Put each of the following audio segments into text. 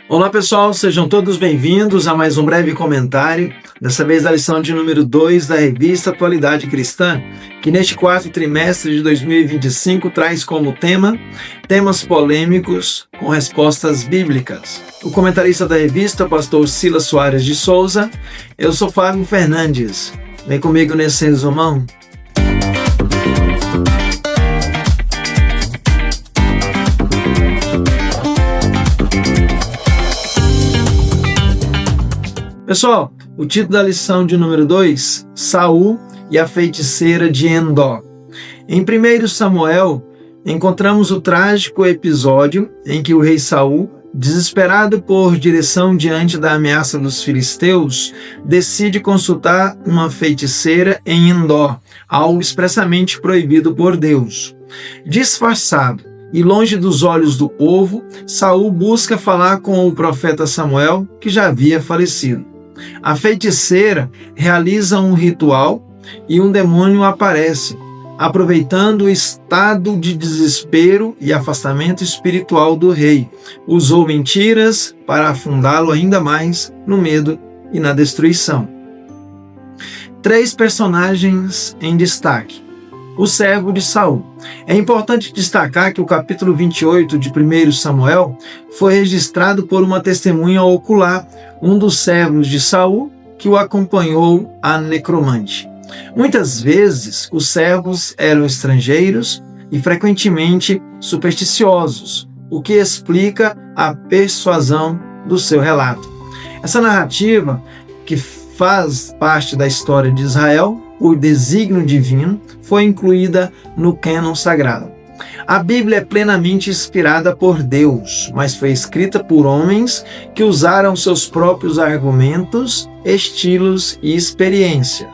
Olá pessoal, sejam todos bem-vindos a mais um breve comentário, dessa vez da lição de número 2 da revista Atualidade Cristã, que neste quarto trimestre de 2025 traz como tema temas polêmicos com respostas bíblicas. O comentarista da revista é o pastor Silas Soares de Souza. Eu sou Fábio Fernandes. Vem comigo nesse resumão. Pessoal, o título da lição de número 2, Saul e a feiticeira de Endor. Em 1 Samuel, encontramos o trágico episódio em que o rei Saul, desesperado por direção diante da ameaça dos filisteus, decide consultar uma feiticeira em Endor, algo expressamente proibido por Deus. Disfarçado e longe dos olhos do povo, Saul busca falar com o profeta Samuel, que já havia falecido. A feiticeira realiza um ritual e um demônio aparece, aproveitando o estado de desespero e afastamento espiritual do rei. Usou mentiras para afundá-lo ainda mais no medo e na destruição. 3 personagens em destaque. O servo de Saul. É importante destacar que o capítulo 28 de 1 Samuel foi registrado por uma testemunha ocular, um dos servos de Saul, que o acompanhou a necromante. Muitas vezes, os servos eram estrangeiros e frequentemente supersticiosos, o que explica a persuasão do seu relato. Essa narrativa, que faz parte da história de Israel, por desígnio divino, foi incluída no cânon sagrado. A Bíblia é plenamente inspirada por Deus, mas foi escrita por homens que usaram seus próprios argumentos, estilos e experiência.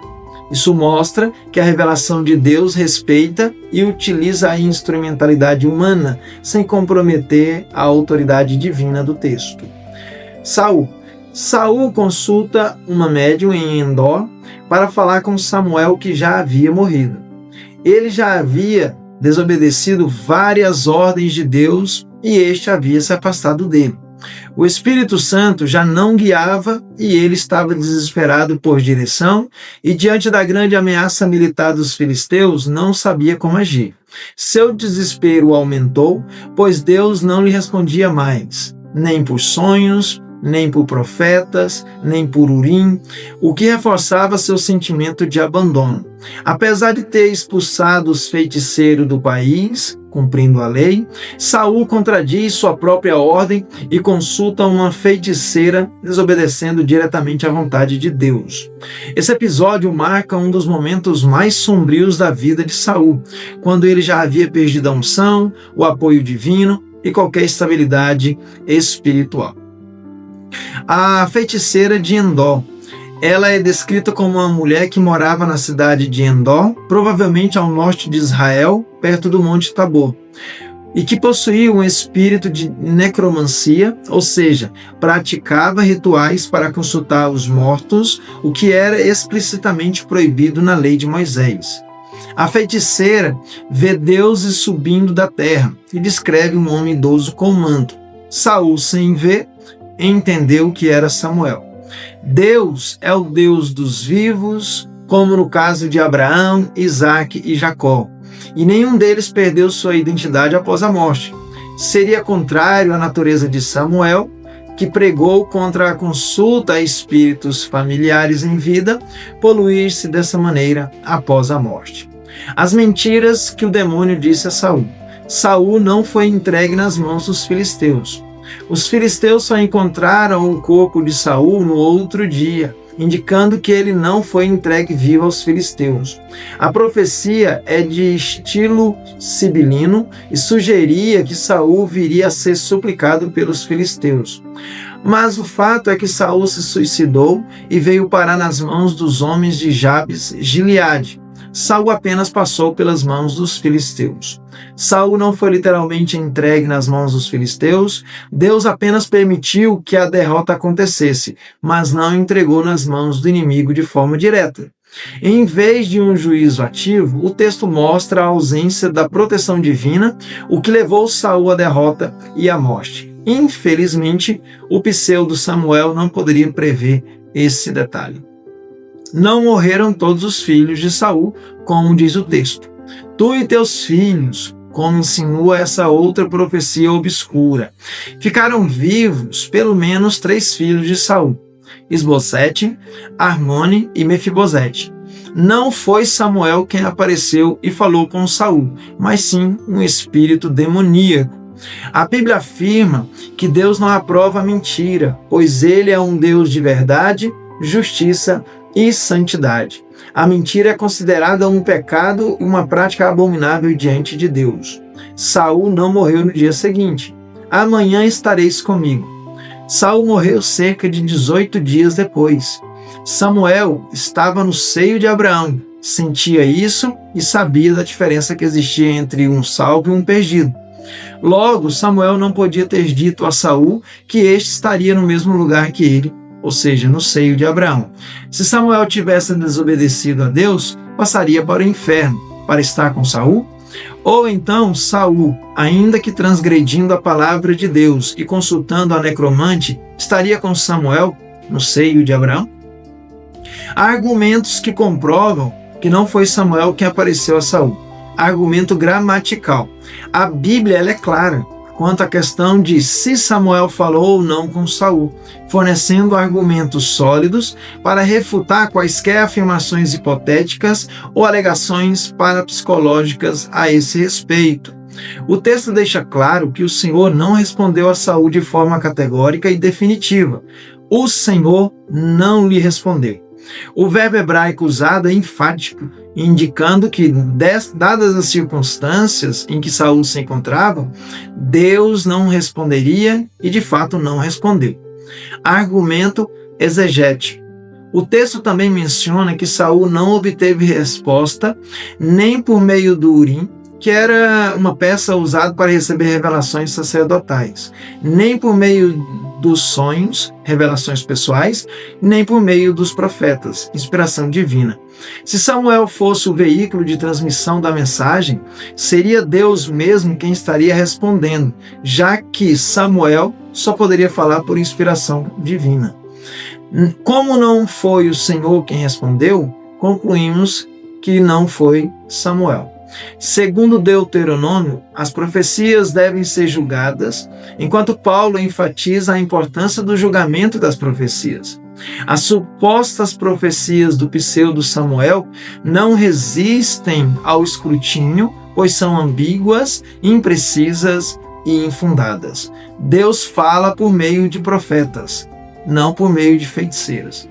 Isso mostra que a revelação de Deus respeita e utiliza a instrumentalidade humana, sem comprometer a autoridade divina do texto. Saul consulta uma médium em Endor para falar com Samuel, que já havia morrido. Ele já havia desobedecido várias ordens de Deus e este havia se afastado dele. O Espírito Santo já não guiava e ele estava desesperado por direção e, diante da grande ameaça militar dos filisteus, não sabia como agir. Seu desespero aumentou, pois Deus não lhe respondia mais, nem por sonhos, nem por profetas, nem por Urim, o que reforçava seu sentimento de abandono. Apesar de ter expulsado os feiticeiros do país, cumprindo a lei, Saul contradiz sua própria ordem e consulta uma feiticeira, desobedecendo diretamente à vontade de Deus. Esse episódio marca um dos momentos mais sombrios da vida de Saul, quando ele já havia perdido a unção, o apoio divino e qualquer estabilidade espiritual. A feiticeira de Endor. Ela é descrita como uma mulher que morava na cidade de Endor, provavelmente ao norte de Israel, perto do Monte Tabor, e que possuía um espírito de necromancia, ou seja, praticava rituais para consultar os mortos, o que era explicitamente proibido na lei de Moisés. A feiticeira vê deuses subindo da terra e descreve um homem idoso com manto. Saul, sem ver, entendeu que era Samuel. Deus é o Deus dos vivos, como no caso de Abraão, Isaque e Jacó, e nenhum deles perdeu sua identidade após a morte. Seria contrário à natureza de Samuel, que pregou contra a consulta a espíritos familiares em vida, poluir-se dessa maneira após a morte. As mentiras que o demônio disse a Saul. Saul não foi entregue nas mãos dos filisteus. Os filisteus só encontraram o corpo de Saul no outro dia, indicando que ele não foi entregue vivo aos filisteus. A profecia é de estilo sibilino e sugeria que Saul viria a ser suplicado pelos filisteus. Mas o fato é que Saul se suicidou e veio parar nas mãos dos homens de Jabes Gileade. Saul apenas passou pelas mãos dos filisteus. Saul não foi literalmente entregue nas mãos dos filisteus, Deus apenas permitiu que a derrota acontecesse, mas não entregou nas mãos do inimigo de forma direta. Em vez de um juízo ativo, o texto mostra a ausência da proteção divina, o que levou Saul à derrota e à morte. Infelizmente, o pseudo Samuel não poderia prever esse detalhe. Não morreram todos os filhos de Saul, como diz o texto. Tu e teus filhos, como insinua essa outra profecia obscura. Ficaram vivos pelo menos 3 filhos de Saul: Isbosete, Armone e Mefibosete. Não foi Samuel quem apareceu e falou com Saul, mas sim um espírito demoníaco. A Bíblia afirma que Deus não aprova a mentira, pois Ele é um Deus de verdade, justiça e santidade. A mentira é considerada um pecado e uma prática abominável diante de Deus. Saul não morreu no dia seguinte. Amanhã estareis comigo. Saul morreu cerca de 18 dias depois. Samuel estava no seio de Abraão, sentia isso e sabia da diferença que existia entre um salvo e um perdido. Logo, Samuel não podia ter dito a Saul que este estaria no mesmo lugar que ele, ou seja, no seio de Abraão. Se Samuel tivesse desobedecido a Deus, passaria para o inferno, para estar com Saul? Ou então Saul, ainda que transgredindo a palavra de Deus e consultando a necromante, estaria com Samuel no seio de Abraão? Há argumentos que comprovam que não foi Samuel quem apareceu a Saul. Argumento gramatical. A Bíblia é clara quanto à questão de se Samuel falou ou não com Saul, fornecendo argumentos sólidos para refutar quaisquer afirmações hipotéticas ou alegações parapsicológicas a esse respeito. O texto deixa claro que o Senhor não respondeu a Saul de forma categórica e definitiva. O Senhor não lhe respondeu. O verbo hebraico usado é enfático, indicando que, dadas as circunstâncias em que Saul se encontrava, Deus não responderia e de fato não respondeu. Argumento exegético. O texto também menciona que Saul não obteve resposta nem por meio do Urim, que era uma peça usada para receber revelações sacerdotais, nem por meio dos sonhos, revelações pessoais, nem por meio dos profetas, inspiração divina. Se Samuel fosse o veículo de transmissão da mensagem, seria Deus mesmo quem estaria respondendo, já que Samuel só poderia falar por inspiração divina. Como não foi o Senhor quem respondeu, concluímos que não foi Samuel. Segundo Deuteronômio, as profecias devem ser julgadas, enquanto Paulo enfatiza a importância do julgamento das profecias. As supostas profecias do pseudo Samuel não resistem ao escrutínio, pois são ambíguas, imprecisas e infundadas. Deus fala por meio de profetas, não por meio de feiticeiros.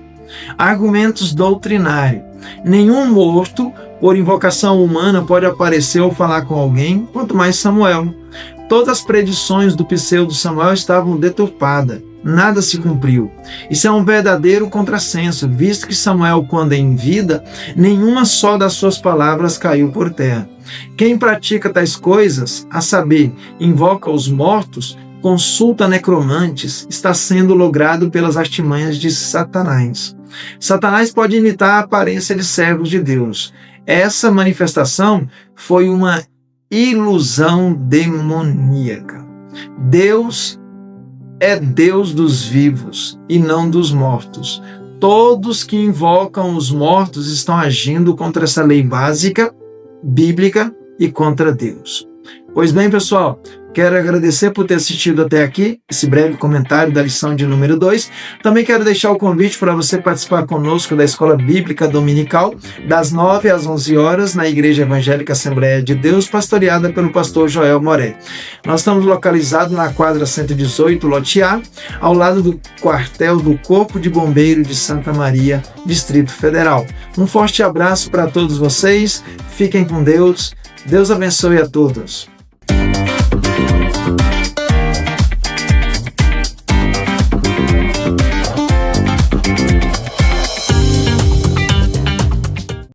Argumentos doutrinários. Nenhum morto por invocação humana pode aparecer ou falar com alguém, quanto mais Samuel. Todas as predições do pseudo Samuel estavam deturpadas, nada se cumpriu. Isso é um verdadeiro contrassenso, visto que Samuel, quando em vida, nenhuma só das suas palavras caiu por terra. Quem pratica tais coisas, a saber, invoca os mortos, consulta necromantes, está sendo logrado pelas artimanhas de Satanás. Satanás pode imitar a aparência de servos de Deus. Essa manifestação foi uma ilusão demoníaca. Deus é Deus dos vivos e não dos mortos. Todos que invocam os mortos estão agindo contra essa lei básica, bíblica e contra Deus. Pois bem, pessoal, quero agradecer por ter assistido até aqui, esse breve comentário da lição de número 2. Também quero deixar o convite para você participar conosco da Escola Bíblica Dominical, das 9 às 11 horas, na Igreja Evangélica Assembleia de Deus, pastoreada pelo pastor Joel Moré. Nós estamos localizados na quadra 118, lote A, ao lado do quartel do Corpo de Bombeiro de Santa Maria, Distrito Federal. Um forte abraço para todos vocês, fiquem com Deus, Deus abençoe a todos.